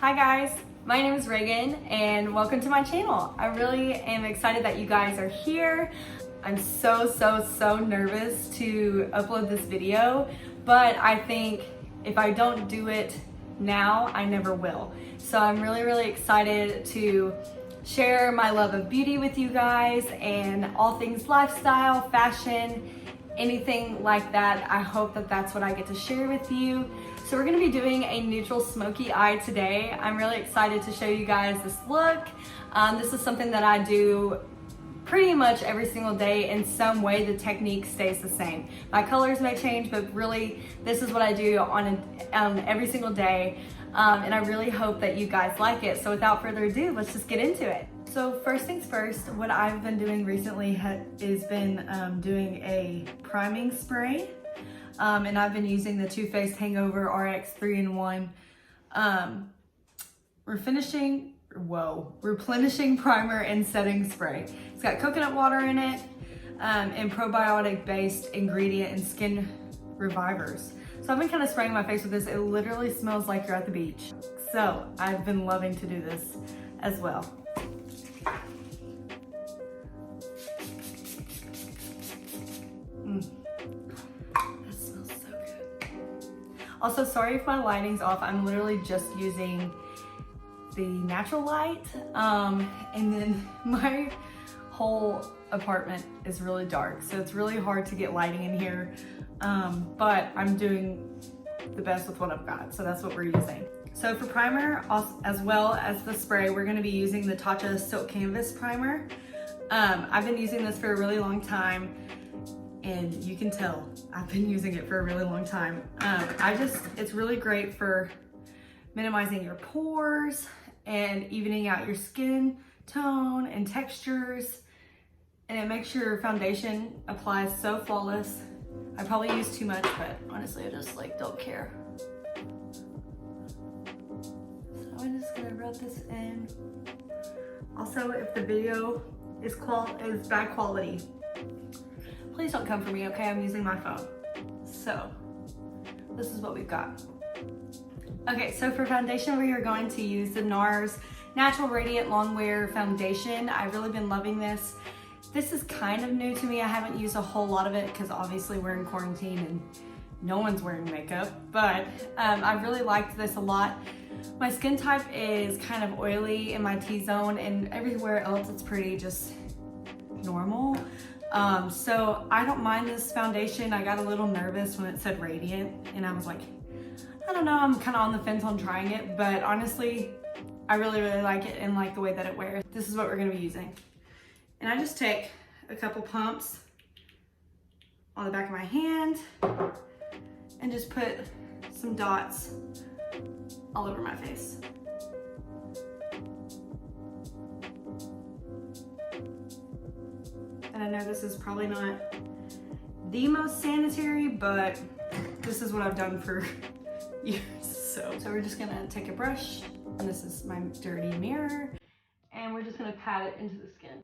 Hi guys, my name is Reagan and welcome to my channel. I really am excited that you guys are here. I'm so nervous to upload this video, but I think if I don't do it now, I never will. So I'm really excited to share my love of beauty with you guys and all things lifestyle, fashion, anything like that. I hope that that's what I get to share with you. So we're gonna be doing a neutral smoky eye today. I'm really excited to show you guys this look. This is something that I do pretty much every single day in some way. The technique stays the same. My colors may change, but really this is what I do on every single day. And I really hope that you guys like it. So without further ado, let's just get into it. So first things first, what I've been doing recently is been doing a priming spray. And I've been using the Too Faced Hangover RX 3-in-1 replenishing primer and setting spray. It's got coconut water in it and probiotic based ingredient and skin revivers. So I've been kind of spraying my face with this. It literally smells like you're at the beach. So I've been loving to do this as well. Also, sorry if my lighting's off. I'm literally just using the natural light. And then my whole apartment is really dark, so it's really hard to get lighting in here. But I'm doing the best with what I've got, so that's what we're using. So for primer, as well as the spray, we're gonna be using the Tatcha Silk Canvas Primer. I've been using this for a really long time, and you can tell I've been using it for a really long time. It's really great for minimizing your pores and evening out your skin tone and textures. And it makes your foundation apply so flawless. I probably use too much, but honestly, I just don't care. So I'm just gonna rub this in. Also, if the video is bad quality, please don't come for me, okay? I'm using my phone. So, this is what we've got. Okay, so for foundation, we are going to use the NARS Natural Radiant Longwear Foundation. I've really been loving this. This is kind of new to me. I haven't used a whole lot of it because obviously we're in quarantine and no one's wearing makeup, but I really liked this a lot. My skin type is kind of oily in my T-zone, and everywhere else it's pretty just normal. So I don't mind this foundation. I got a little nervous when it said radiant, and I was like, I don't know, I'm kind of on the fence on trying it, but honestly, I really like it and like the way that it wears. This is what we're gonna be using. And I just take a couple pumps on the back of my hand and just put some dots all over my face. And I know this is probably not the most sanitary, but this is what I've done for years. So we're just gonna take a brush, and this is my dirty mirror, and we're just gonna pat it into the skin.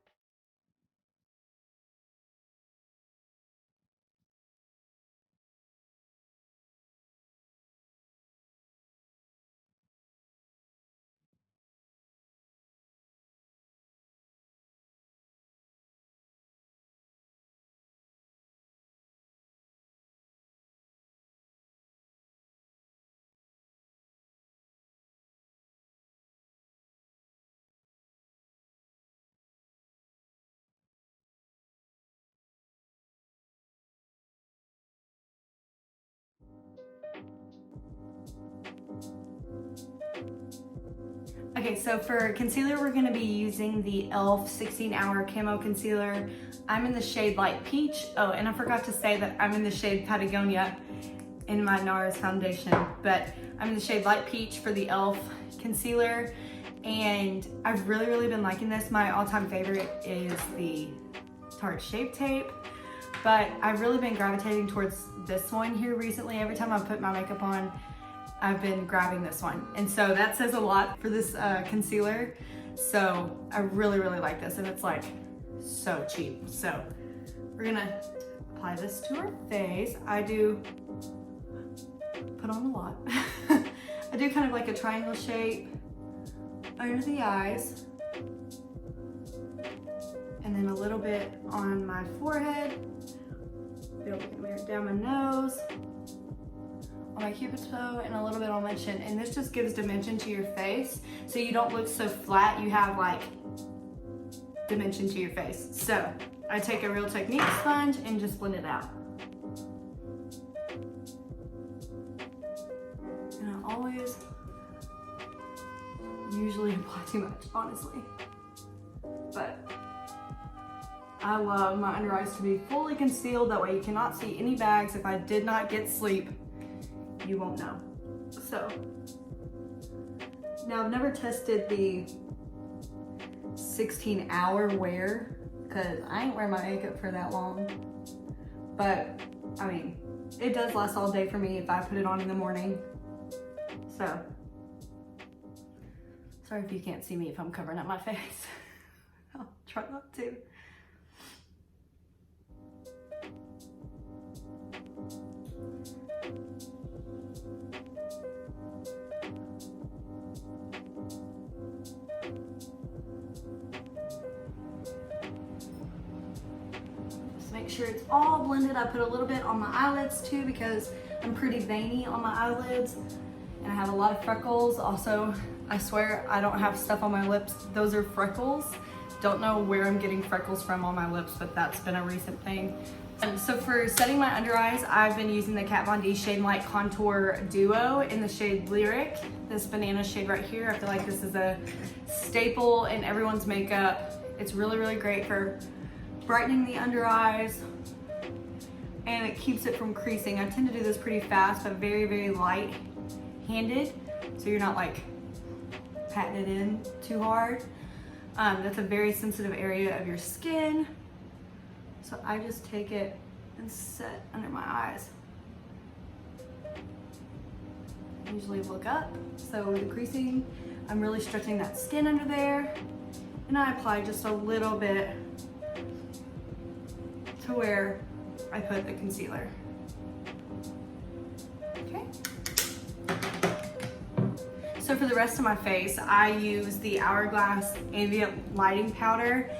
Okay, so for concealer, we're gonna be using the e.l.f. 16-Hour Camo Concealer. I'm in the shade Light Peach. Oh, and I forgot to say that I'm in the shade Patagonia in my NARS foundation, but I'm in the shade Light Peach for the e.l.f. concealer, and I've really been liking this. My all-time favorite is the Tarte Shape Tape, but I've really been gravitating towards this one here recently. Every time I put my makeup on, I've been grabbing this one. And so that says a lot for this concealer. So I really like this, and it's like so cheap. So we're gonna apply this to our face. I do put on a lot. I do kind of like a triangle shape under the eyes, and then a little bit on my forehead, down my nose, on my cupid's bow, and a little bit on my chin. And this just gives dimension to your face, so you don't look so flat. You have like dimension to your face. So I take a Real Technique sponge and just blend it out. And I always usually apply too much, honestly. But I love my under eyes to be fully concealed. That way you cannot see any bags. If I did not get sleep, you won't know. So now I've never tested the 16-hour wear because I ain't wear my makeup for that long. But I mean, it does last all day for me if I put it on in the morning. So sorry if you can't see me if I'm covering up my face. I'll try not to. Make sure it's all blended. I put a little bit on my eyelids too because I'm pretty veiny on my eyelids and I have a lot of freckles. Also, I swear I don't have stuff on my lips. Those are freckles. Don't know where I'm getting freckles from on my lips, but that's been a recent thing. So for setting my under eyes, I've been using the Kat Von D Shade Light Contour Duo in the shade Lyric. This banana shade right here. I feel like this is a staple in everyone's makeup. It's really, really great for brightening the under eyes, and it keeps it from creasing. I tend to do this pretty fast, but very, very light handed, so you're not like patting it in too hard. That's a very sensitive area of your skin, so I just take it and set under my eyes. I usually look up, so with the creasing, I'm really stretching that skin under there, and I apply just a little bit to where I put the concealer. Okay. So for the rest of my face, I use the Hourglass Ambient Lighting Powder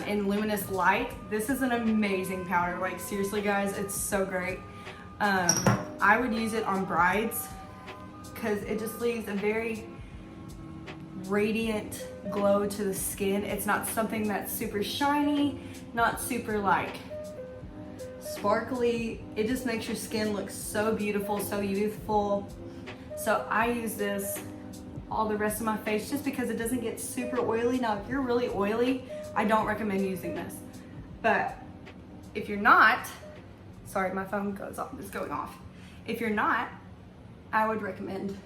in Luminous Light. This is an amazing powder. Like seriously guys, it's so great. I would use it on brides because it just leaves a very radiant glow to the skin. It's not something that's super shiny, not super like sparkly. It just makes your skin look so beautiful, so youthful. So I use this all the rest of my face just because it doesn't get super oily. Now if you're really oily, I don't recommend using this. But if you're not, sorry, my phone is going off. If you're not, I would recommend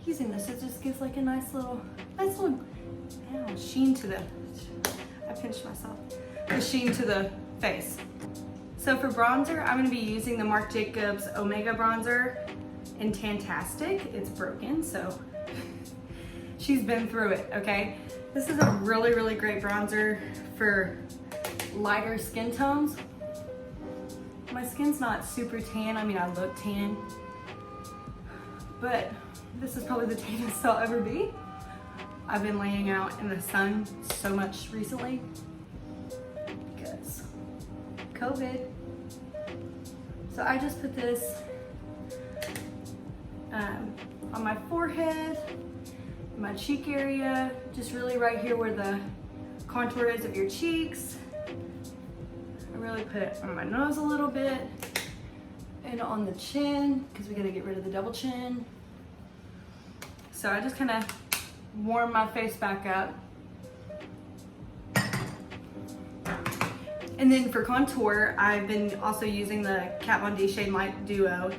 using this. It just gives like a nice little sheen to the, I pinched myself, the sheen to the face. So for bronzer, I'm gonna be using the Marc Jacobs Omega Bronzer in Tantastic. It's broken, so she's been through it, okay? This is a really, really great bronzer for lighter skin tones. My skin's not super tan. I mean, I look tan, but this is probably the tannest I'll ever be. I've been laying out in the sun so much recently because COVID. So I just put this on my forehead, my cheek area, just really right here where the contour is of your cheeks. I really put it on my nose a little bit and on the chin because we gotta get rid of the double chin. So I just kind of warm my face back up. And then for contour, I've been also using the Kat Von D Shade Light Duo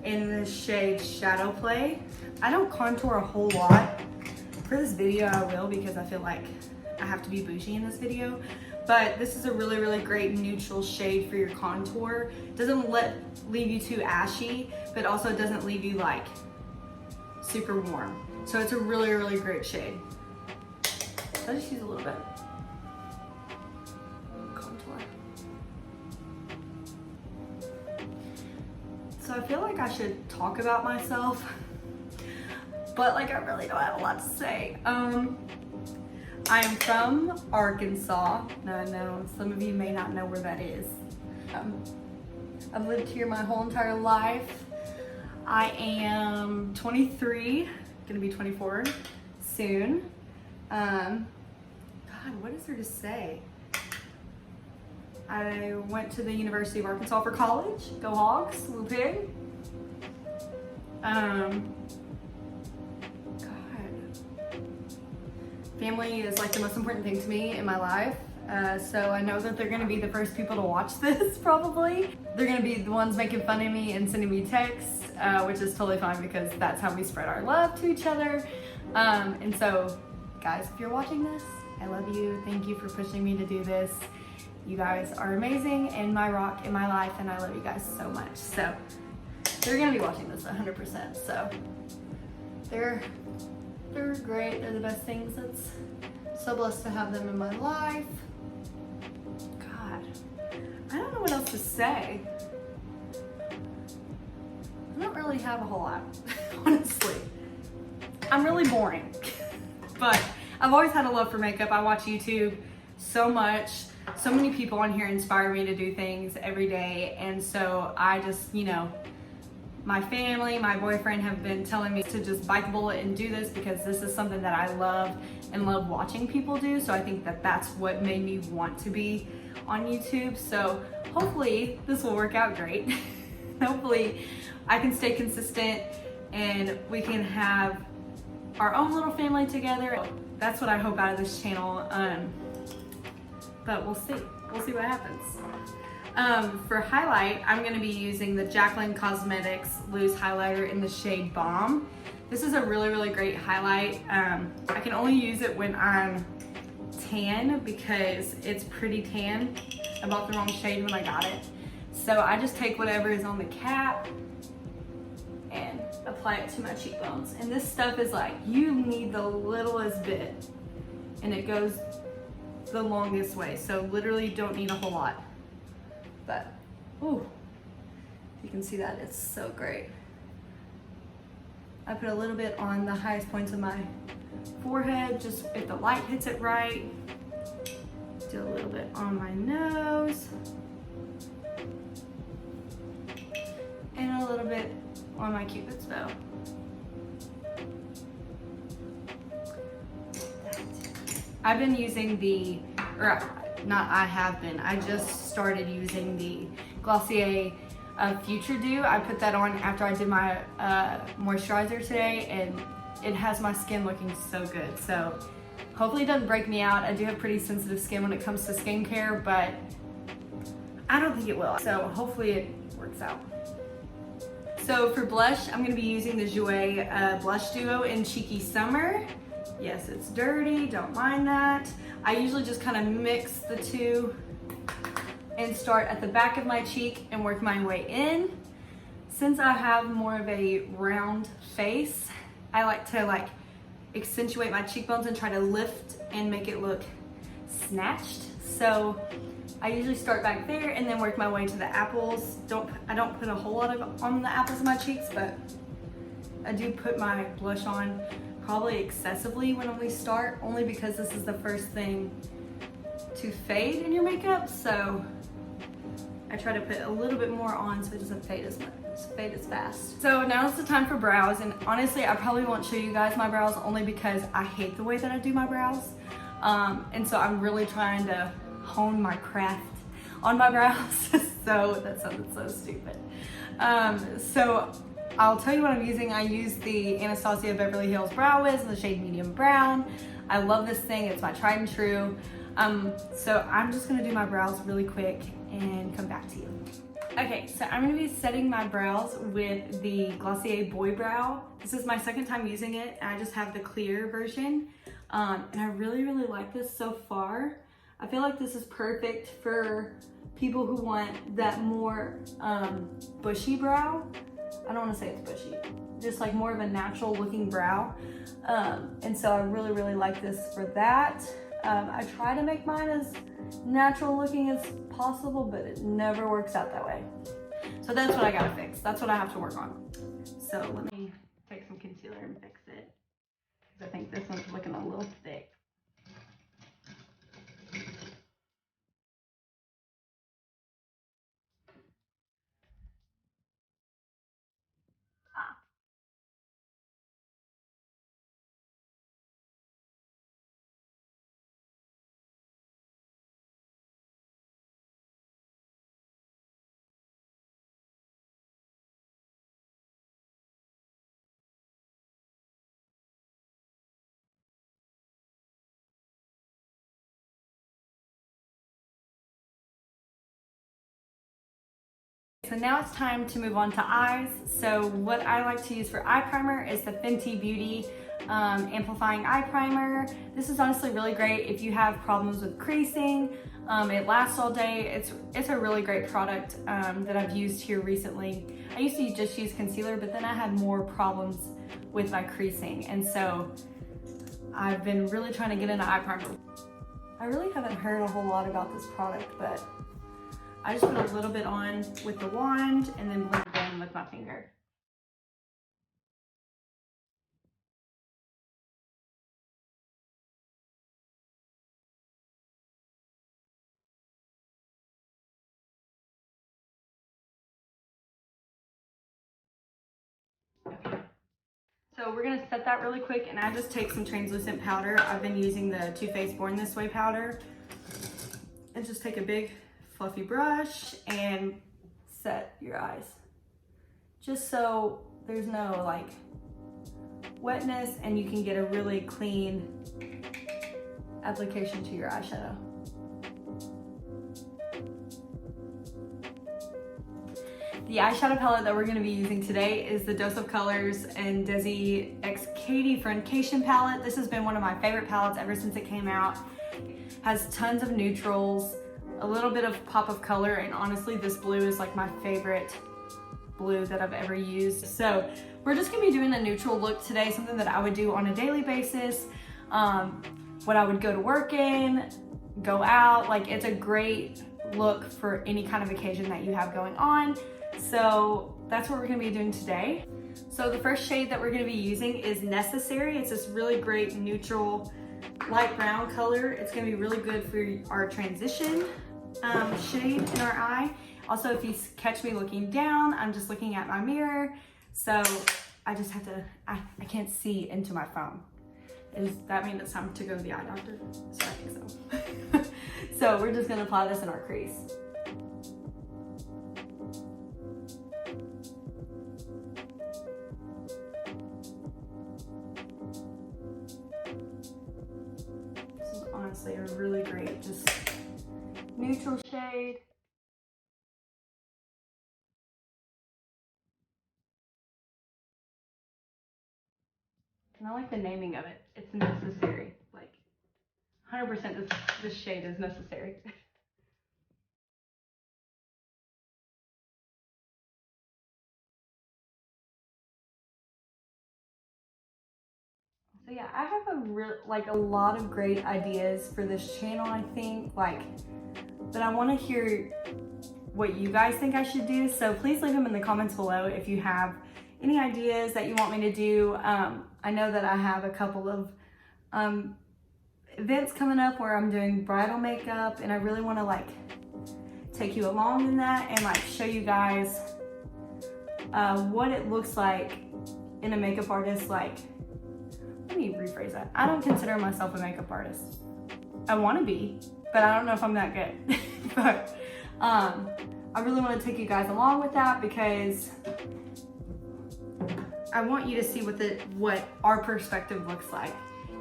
in the shade Shadow Play. I don't contour a whole lot. For this video, I will because I feel like I have to be bougie in this video. But this is a really, really great neutral shade for your contour. Doesn't leave you too ashy, but also doesn't leave you like super warm. So it's a really, really great shade. So I just use a little bit. Contour. So I feel like I should talk about myself. but like I really don't have a lot to say. I am from Arkansas. Now I know some of you may not know where that is. I've lived here my whole entire life. I am 23, gonna be 24 soon. God, what is there to say? I went to the University of Arkansas for college. Go Hogs, Woo Pig. God. Family is like the most important thing to me in my life. So I know that they're gonna be the first people to watch this probably. They're gonna be the ones making fun of me and sending me texts, which is totally fine because that's how we spread our love to each other. And so guys, if you're watching this, I love you. Thank you for pushing me to do this. You guys are amazing and my rock in my life, and I love you guys so much. So they're gonna be watching this 100%. So they're great. They're the best things. It's so blessed to have them in my life. God, I don't know what else to say. I don't really have a whole lot, honestly. I'm really boring, but I've always had a love for makeup. I watch YouTube so much. So many people on here inspire me to do things every day. And so I just, you know, my family, my boyfriend have been telling me to just bite the bullet and do this because this is something that I love and love watching people do. So I think that that's what made me want to be on YouTube. So hopefully this will work out great. Hopefully I can stay consistent and we can have our own little family together. That's what I hope out of this channel. But we'll see. We'll see what happens. For highlight, I'm going to be using the Jaclyn Cosmetics Loose Highlighter in the shade Bomb. This is a really, really great highlight. I can only use it when I'm tan because it's pretty tan. I bought the wrong shade when I got it. So I just take whatever is on the cap and apply it to my cheekbones. And this stuff is like, you need the littlest bit and it goes the longest way. So literally don't need a whole lot. But, ooh, you can see that, it's so great. I put a little bit on the highest points of my forehead, just if the light hits it right. Do a little bit on my nose. And a little bit on my Cupid's bow. I've been using I just started using the Glossier Future Dew. I put that on after I did my moisturizer today, and it has my skin looking so good. So hopefully it doesn't break me out. I do have pretty sensitive skin when it comes to skincare, but I don't think it will. So hopefully it works out. So for blush, I'm gonna be using the Jouer Blush Duo in Cheeky Summer. Yes, it's dirty, don't mind that. I usually just kind of mix the two and start at the back of my cheek and work my way in. Since I have more of a round face, I like to accentuate my cheekbones and try to lift and make it look snatched. So I usually start back there and then work my way to the apples. I don't put a whole lot on the apples of my cheeks, but I do put my blush on probably excessively when we start, only because this is the first thing to fade in your makeup. So I try to put a little bit more on so it doesn't fade as fast. So now it's the time for brows, and honestly I probably won't show you guys my brows only because I hate the way that I do my brows. And so I'm really trying to hone my craft on my brows. So that sounded so stupid. So I'll tell you what I'm using. I use the Anastasia Beverly Hills Brow Wiz in the shade Medium Brown. I love this thing, it's my tried and true. So I'm just gonna do my brows really quick and come back to you. Okay, so I'm gonna be setting my brows with the Glossier Boy Brow. This is my second time using it, and I just have the clear version. And I really, really like this so far. I feel like this is perfect for people who want that more bushy brow. I don't want to say it's bushy, just like more of a natural looking brow. And so I really, really like this for that. I try to make mine as natural looking as possible, but it never works out that way. So that's what I gotta fix. That's what I have to work on. So let me take some concealer and fix it. I think this one's looking a little thick. So now it's time to move on to eyes. So what I like to use for eye primer is the Fenty Beauty Amplifying Eye Primer. This is honestly really great if you have problems with creasing. It lasts all day. It's a really great product that I've used here recently. I used to just use concealer, but then I had more problems with my creasing. And so I've been really trying to get into eye primer. I really haven't heard a whole lot about this product, but I just put a little bit on with the wand and then blend it in with my finger. Okay. So we're gonna set that really quick, and I just take some translucent powder. I've been using the Too Faced Born This Way powder. And just take a big fluffy brush and set your eyes. Just so there's no like wetness and you can get a really clean application to your eyeshadow. The eyeshadow palette that we're going to be using today is the Dose of Colors and Desi X Katie Friendcation palette. This has been one of my favorite palettes ever since it came out. Has tons of neutrals, a little bit of pop of color, and honestly this blue is like my favorite blue that I've ever used. So we're just gonna be doing a neutral look today, something that I would do on a daily basis, what I would go to work in, go out. Like, it's a great look for any kind of occasion that you have going on. So that's what we're gonna be doing today. So the first shade that we're gonna be using is Necessary. It's this really great neutral light brown color. It's gonna be really good for our transition shade in our eye. Also, if you catch me looking down, I'm just looking at my mirror. So I just have to, I can't see into my phone. Does that mean it's time to go to the eye doctor? So I think so. So we're just gonna apply this in our crease. This is honestly a really great, just neutral shade. And I like the naming of it. It's Necessary. Like, 100% this shade is necessary. So yeah, I have a lot of great ideas for this channel, I think, but I want to hear what you guys think I should do. So please leave them in the comments below if you have any ideas that you want me to do. I know that I have a couple of events coming up where I'm doing bridal makeup, and I really want to take you along in that and show you guys what it looks like in a makeup artist. Let me rephrase that. I don't consider myself a makeup artist. I want to be, but I don't know if I'm that good. But I really want to take you guys along with that because I want you to see what our perspective looks like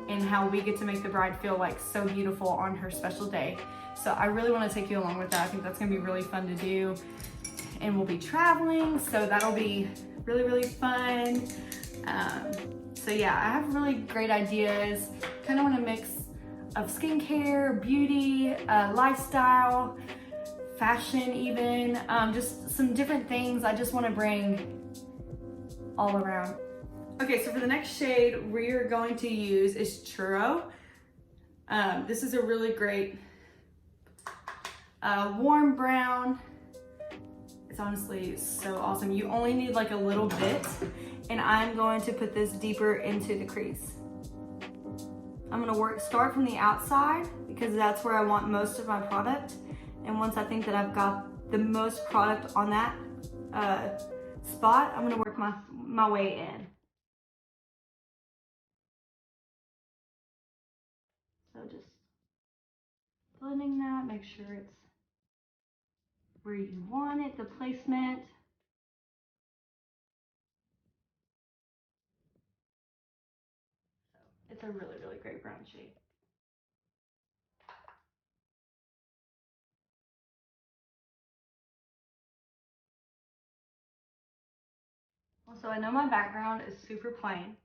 and how we get to make the bride feel so beautiful on her special day. So I really want to take you along with that. I think that's gonna be really fun to do. And we'll be traveling, so that'll be really, really fun. So yeah, I have really great ideas. Kind of want a mix of skincare, beauty, lifestyle, fashion even, just some different things I just want to bring all around. Okay, so for the next shade we're going to use is Churro. This is a really great warm brown. It's honestly so awesome. You only need a little bit, and I'm going to put this deeper into the crease. I'm gonna start from the outside because that's where I want most of my product. And once I think that I've got the most product on that spot, I'm gonna work my way in. So just blending that, make sure it's where you want it, the placement. It's a really, really great brown shade. Also, I know my background is super plain,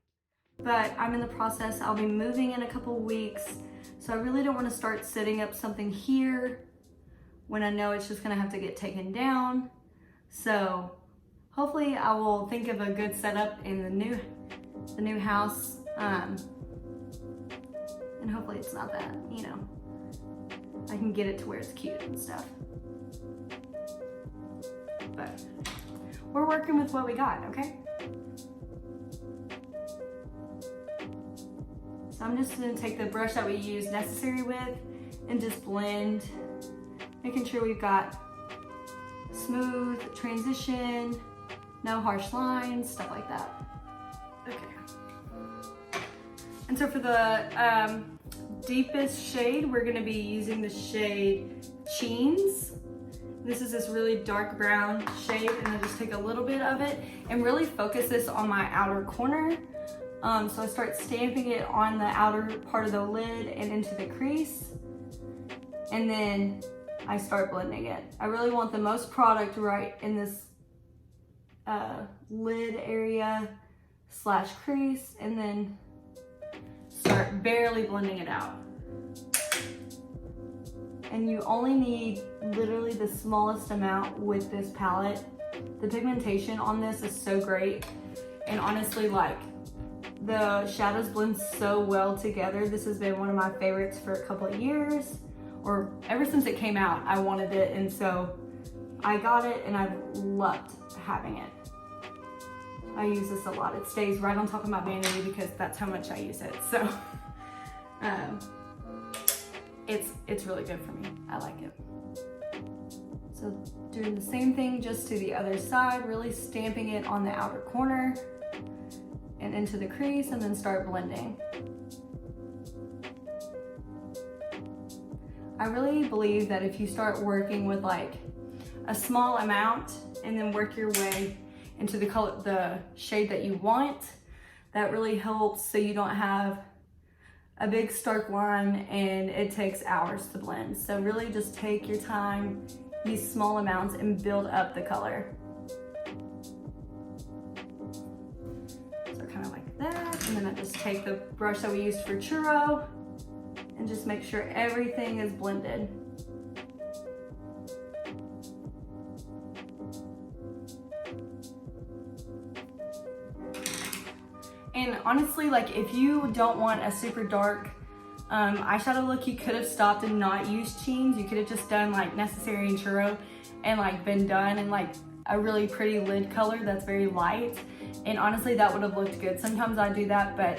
but I'm in the process. I'll be moving in a couple weeks, so I really don't want to start setting up something here when I know it's just gonna have to get taken down. So hopefully I will think of a good setup in the new house, and hopefully it's not that, you know, I can get it to where it's cute and stuff. But we're working with what we got, okay? So I'm just gonna take the brush that we used Necessary with and just blend, making sure we've got smooth transition, no harsh lines, stuff like that. Okay. And so for the deepest shade, we're gonna be using the shade Cheens. This is this really dark brown shade, and I just take a little bit of it and really focus this on my outer corner. So I start stamping it on the outer part of the lid and into the crease, and then I start blending it. I really want the most product right in this lid area / crease, and then start barely blending it out. And you only need literally the smallest amount with this palette. The pigmentation on this is so great, and honestly, like, the shadows blend so well together. This has been one of my favorites for a couple of years, or ever since it came out. I wanted it, and so I got it, and I've loved having it. I use this a lot. It stays right on top of my vanity because that's how much I use it. So it's really good for me. I like it. So doing the same thing just to the other side, really stamping it on the outer corner and into the crease, and then start blending. I really believe that if you start working with like a small amount and then work your way into the color, the shade that you want, that really helps so you don't have a big stark line and it takes hours to blend. So really just take your time, use small amounts, and build up the color. So kind of like that, and then I just take the brush that we used for churro and just make sure everything is blended. And honestly, like, if you don't want a super dark eyeshadow look, you could have stopped and not used Cheens. You could have just done like Necessary and Churro and like been done in like a really pretty lid color that's very light. And honestly, that would have looked good. Sometimes I do that, but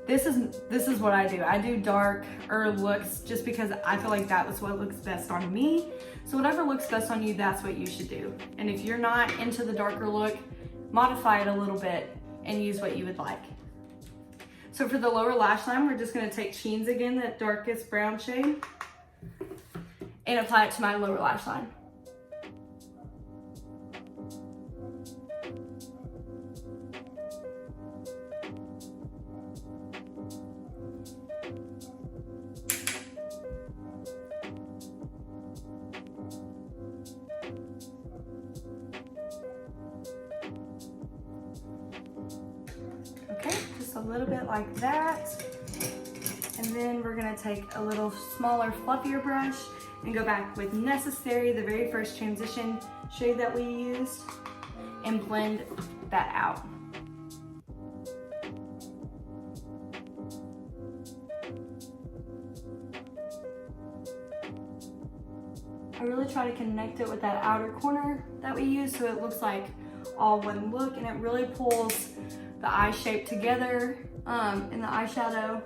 this is what I do. I do darker looks just because I feel like that was what looks best on me. So whatever looks best on you, that's what you should do. And if you're not into the darker look, modify it a little bit and use what you would like. So for the lower lash line, we're just gonna take Cheens again, that darkest brown shade, and apply it to my lower lash line. A little bit like that, and then we're gonna take a little smaller, fluffier brush and go back with Necessary, the very first transition shade that we used, and blend that out. I really try to connect it with that outer corner that we used so it looks like all one look, and it really pulls the eye shape together in the eyeshadow.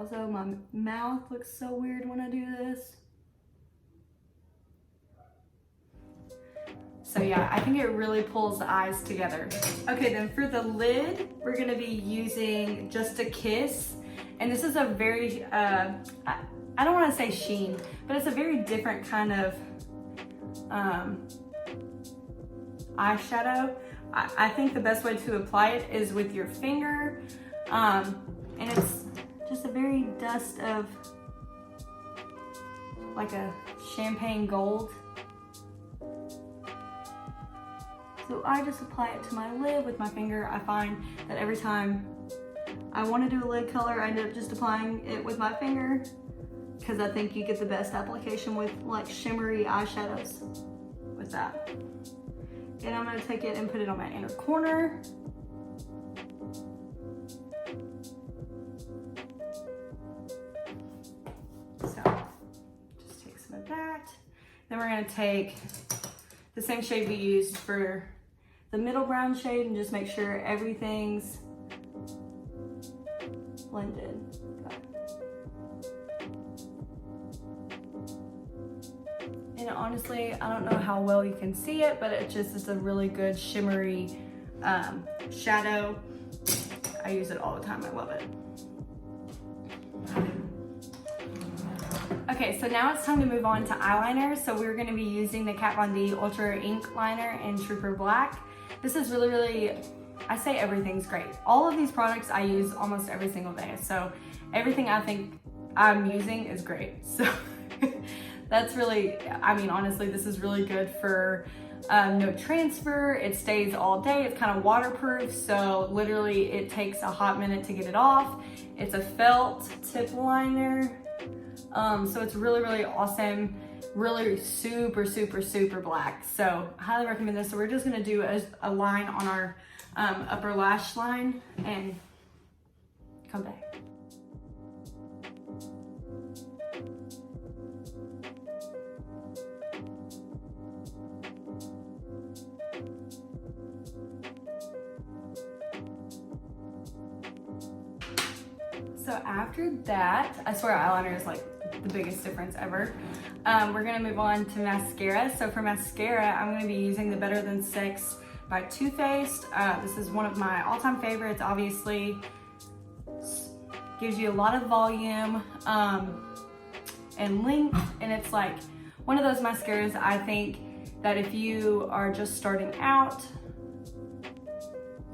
Also, my mouth looks so weird when I do this. So yeah, I think it really pulls the eyes together. Okay, then for the lid, we're gonna be using Just a Kiss. And this is a very, I don't wanna say sheen, but it's a very different kind of eyeshadow. I think the best way to apply it is with your finger. And it's just a very dust of like a champagne gold. So I just apply it to my lid with my finger. I find that every time I want to do a lid color, I end up just applying it with my finger because I think you get the best application with like shimmery eyeshadows with that. And I'm going to take it and put it on my inner corner. So just take some of that. Then we're going to take the same shade we used for the middle brown shade and just make sure everything's blended. And honestly, I don't know how well you can see it, but it's a really good shimmery shadow. I use it all the time, I love it. Okay, so now it's time to move on to eyeliner. So we're gonna be using the Kat Von D Ultra Ink Liner in Trooper Black. This is really, I say everything's great. All of these products I use almost every single day. So everything I think I'm using is great. So that's really, I mean, honestly, this is really good for no transfer. It stays all day. It's kind of waterproof. So literally it takes a hot minute to get it off. It's a felt tip liner. So it's really, really awesome. Really super, super, super black. So I highly recommend this. So we're just gonna do a line on our upper lash line and come back. So after that, I swear eyeliner is like the biggest difference ever. We're gonna move on to mascara. So for mascara, I'm gonna be using the Better Than Sex by Too Faced. This is one of my all-time favorites, obviously. Gives you a lot of volume and length, and it's like one of those mascaras I think that if you are just starting out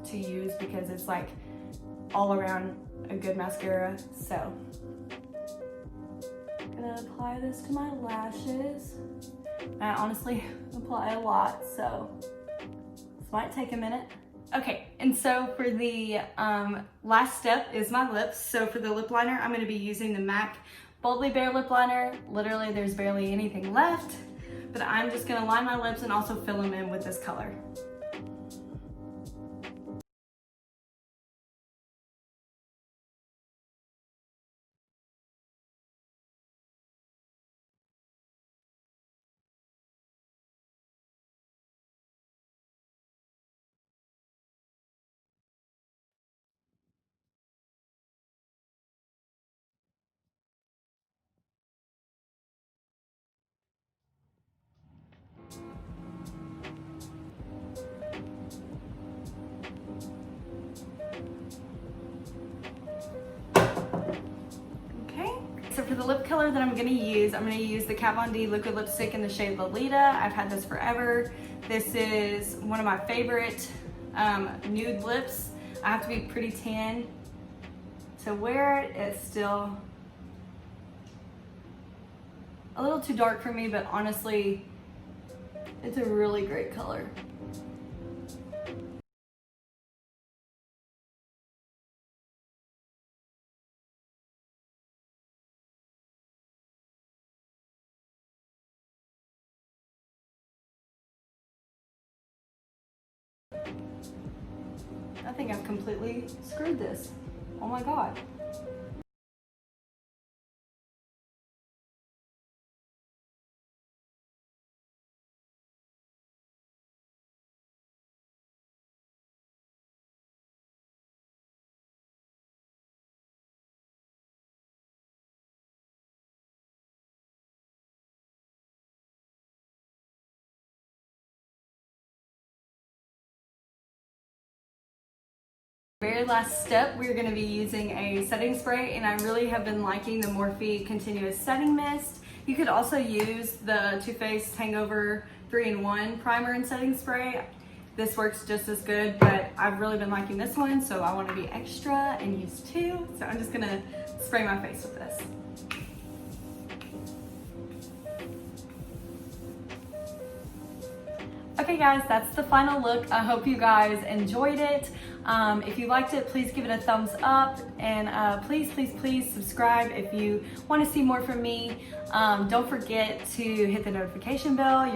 to use, because it's like all around a good mascara. So I'm gonna apply this to my lashes. I honestly apply a lot, so this might take a minute. Okay, and so for the last step is my lips. So for the lip liner, I'm gonna be using the MAC Boldly Bare Lip Liner. Literally, there's barely anything left, but I'm just gonna line my lips and also fill them in with this color. So for the lip color that I'm gonna use the Kat Von D Liquid Lipstick in the shade Lolita. I've had this forever. This is one of my favorite nude lips. I have to be pretty tan to wear it. It's still a little too dark for me, but honestly, it's a really great color. I think I've completely screwed this. Oh my God. Very last step, we're going to be using a setting spray, and I really have been liking the Morphe Continuous Setting Mist. You could also use the Too Faced Hangover 3-in-1 primer and setting spray. This works just as good, but I've really been liking this one, so I want to be extra and use two. So I'm just gonna spray my face with this. Okay guys, that's the final look. I hope you guys enjoyed it. If you liked it, please give it a thumbs up, and please subscribe if you want to see more from me. Don't forget to hit the notification bell.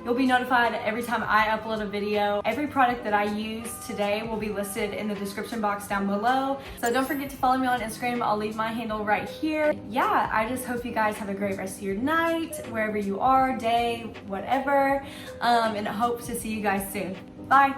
You'll be notified every time I upload a video. Every product that I use today will be listed in the description box down below. So don't forget to follow me on Instagram. I'll leave my handle right here. Yeah, I just hope you guys have a great rest of your night, wherever you are, day, whatever. And I hope to see you guys soon. Bye.